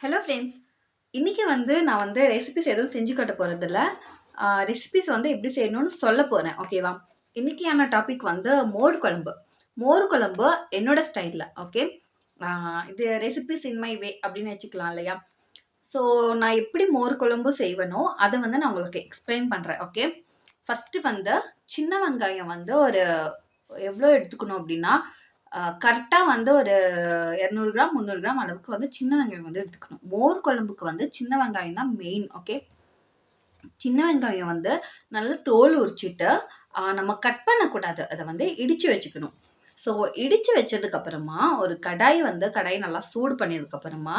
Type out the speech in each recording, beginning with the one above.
Hello friends. இன்றைக்கி நான் recipes எதுவும் செஞ்சு காட்ட போகிறதில்ல. ரெசிபிஸ் எப்படி செய்யணும்னு சொல்ல போகிறேன். ஓகேவா? இன்றைக்கியான டாபிக் மோர் குழம்பு. மோர் குழம்பு என்னோட ஸ்டைலில். ஓகே, இது ரெசிபிஸ் இன் மை வே அப்படின்னு வச்சுக்கலாம் இல்லையா? ஸோ நான் எப்படி மோர் குழம்பு செய்வேனோ அதை நான் உங்களுக்கு எக்ஸ்பிளைன் பண்ணுறேன். ஓகே, ஃபஸ்ட்டு சின்ன வெங்காயம் ஒரு எவ்வளோ எடுத்துக்கணும் அப்படின்னா, கரெக்டாக ஒரு 200 கிராம் 300 கிராம் அளவுக்கு சின்ன வெங்காயம் எடுத்துக்கணும். மோர் குழம்புக்கு சின்ன வெங்காயம் தான் மெயின். ஓகே, சின்ன வெங்காயம் நல்லா தோல் உரிச்சிட்டு நம்ம கட் பண்ணக்கூடாது, அதை இடித்து வச்சுக்கணும். ஸோ இடித்து வச்சதுக்கப்புறமா ஒரு கடாய் கடாய் நல்லா சூடு பண்ணதுக்கப்புறமா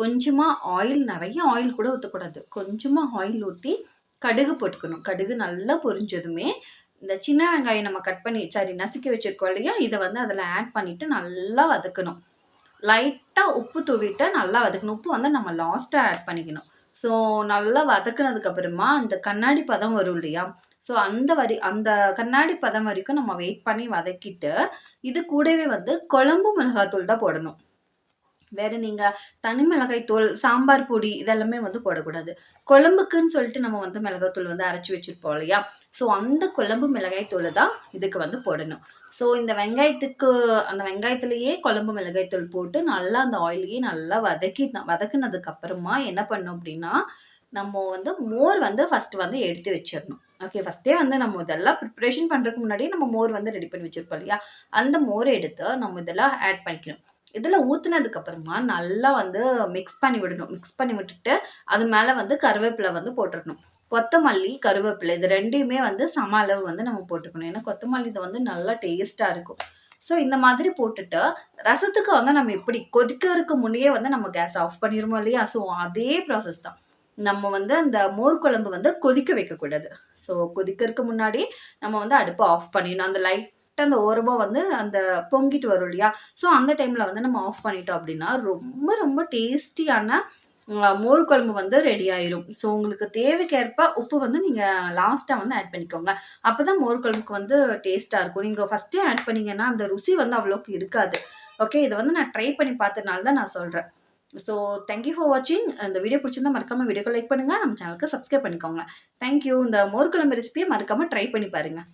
கொஞ்சமாக ஆயில், நிறைய ஆயில் கூட ஊற்றக்கூடாது, கொஞ்சமாக ஆயில் ஊற்றி கடுகு போட்டுக்கணும். கடுகு நல்லா பொரிஞ்சதுமே இந்த சின்ன வெங்காயம் நம்ம கட் பண்ணி நசுக்கி வச்சுருக்கோம் இல்லையா, இதை அதில் ஆட் பண்ணிவிட்டு நல்லா வதக்கணும். லைட்டாக உப்பு தூவிட்டு நல்லா வதக்கணும். உப்பு நம்ம லாஸ்ட்டாக ஆட் பண்ணிக்கணும். ஸோ நல்லா வதக்குனதுக்கப்புறமா அந்த கண்ணாடி பதம் வரும் இல்லையா, ஸோ அந்த கண்ணாடி பதம் வரைக்கும் நம்ம வெயிட் பண்ணி வதக்கிட்டு இது கூடவே குழம்பு மிளகாத்தூள் தான் போடணும். வேறு நீங்கள் தனி மிளகாய் தூள், சாம்பார் பொடி இதெல்லாமே போடக்கூடாது. குழம்புக்குன்னு சொல்லிட்டு நம்ம மிளகாத்தூள் அரைச்சி வச்சுருப்போம் இல்லையா, ஸோ அந்த குழம்பு மிளகாய் தூள் தான் இதுக்கு போடணும். ஸோ இந்த அந்த வெங்காயத்துலேயே குழம்பு மிளகாய் தூள் போட்டு நல்லா அந்த ஆயிலையே நல்லா வதக்குனதுக்கப்புறமா என்ன பண்ணோம் அப்படின்னா, நம்ம மோர் ஃபஸ்ட்டு எடுத்து வச்சிடணும். ஓகே, ஃபஸ்ட்டே நம்ம இதெல்லாம் ப்ரிப்ரேஷன் பண்ணுறதுக்கு முன்னாடியே நம்ம மோர் ரெடி பண்ணி வச்சுருப்போம் இல்லையா, அந்த மோரை எடுத்து நம்ம இதெல்லாம் ஆட் பண்ணிக்கணும். இதில் ஊற்றுனதுக்கப்புறமா நல்லா மிக்ஸ் பண்ணி விடணும். மிக்ஸ் பண்ணி விட்டுட்டு அது மேலே கருவேப்பிலை போட்டுடணும். கொத்தமல்லி, கருவேப்பிலை இது ரெண்டையுமே சம அளவு நம்ம போட்டுக்கணும். ஏன்னா கொத்தமல்லி இது நல்லா டேஸ்ட்டாக இருக்கும். ஸோ இந்த மாதிரி போட்டுட்டு ரசத்துக்கு நம்ம எப்படி கொதிக்கிறதுக்கு முன்னே நம்ம கேஸ் ஆஃப் பண்ணிடுவோம் இல்லையா, ஸோ அதே ப்ராசஸ் தான். நம்ம அந்த மோர் குழம்பு கொதிக்க வைக்கக்கூடாது. ஸோ கொதிக்கிறதுக்கு முன்னாடி நம்ம அடுப்பை ஆஃப் பண்ணிடணும். அந்த லைட்டாக அந்த ஓரமாக அந்த பொங்கிட்டு வரும் இல்லையா, ஸோ அந்த டைமில் நம்ம ஆஃப் பண்ணிட்டோம் அப்படின்னா ரொம்ப ரொம்ப டேஸ்டியான மோர் குழம்பு ரெடி ஆயிரும். ஸோ உங்களுக்கு தேவைக்கேற்ப உப்பு நீங்கள் லாஸ்ட்டாக ஆட் பண்ணிக்கோங்க. அப்போ தான் மோர் குழம்புக்கு டேஸ்ட்டாக இருக்கும். நீங்கள் ஃபஸ்ட்டே ஆட் பண்ணிங்கன்னா அந்த ருசி அவ்வளோக்கு இருக்காது. ஓகே, இதை நான் ட்ரை பண்ணி பார்த்ததுனால தான் நான் சொல்கிறேன். ஸோ தேங்க்யூ ஃபார் வாட்சிங். இந்த வீடியோ பிடிச்சிருந்தா மறக்காமல் வீடியோக்கு லைக் பண்ணுங்கள், நம்ம சேனலுக்கு சப்ஸ்கிரைப் பண்ணிக்கோங்க. தேங்க்யூ. இந்த மோர் குழம்பு ரெசிபியை மறக்காமல் ட்ரை பண்ணி பாருங்கள்.